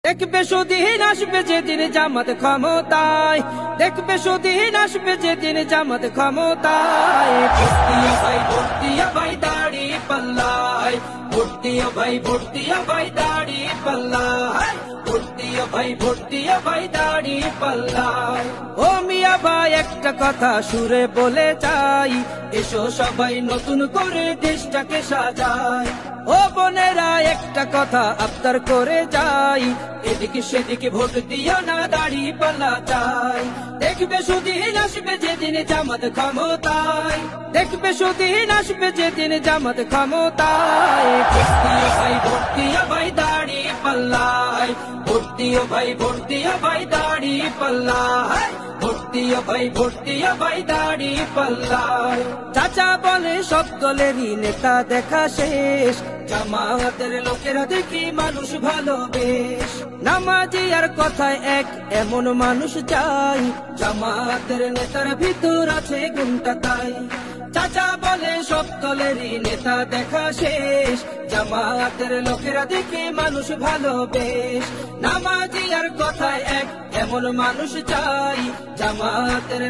দেখবে সুদিন আসবে যেদিন জামাত ক্ষমতায়, দেখবে সুদিন আসবে যেদিন জামাত ক্ষমতায়। ভোট দিয়া ভাই দাড়ি পাল্লায়, ভোট দিয়া ভাই, ভোট দিয়া ভাই দাড়ি পাল্লায়, ভোট দিয়া ভাই দাড়ি পাল্লায়। ও মিয়া ভাই একটা কথা সুরে বলে যাই, এসো সবাই নতুন করে দেশটাকে সাজাই। ও বোনেরা একটা কথা আবদার করে যাই, এদিকে সেদিকে ভোট দিও না, দাড়ি পাল্লা চাই। দেখবে সুদিন আসবে যেদিন জামাত ক্ষমতায়, দেখবে সুদিন আসবে যেদিন জামাত ক্ষমতায়। ভোট দিয়া ভাই দাড়ি পাল্লায়, ভোট দিও ভাই, ভোট দিয়া ভাই দাড়ি পাল্লায়, ভোট দিও ভাই, ভোট দিয়া ভাই দাড়ি পাল্লায়। চাচা বলে সব দলেরই নেতা দেখা শেষ, জামাতের লোকেরা দেখি মানুষ ভালো বেশ। নামাজি আর কথায় এক এমন মানুষ চাই, জামাতের নেতার ভিতর আছে গুণটা তাই। চাচা বলে সব দলেরই নেতা দেখা শেষ, জামাতের লোকেরা দেখে মানুষ ভালো বেশ। নামাজি আর কথায় এক এমন মানুষ চাই, জামাতের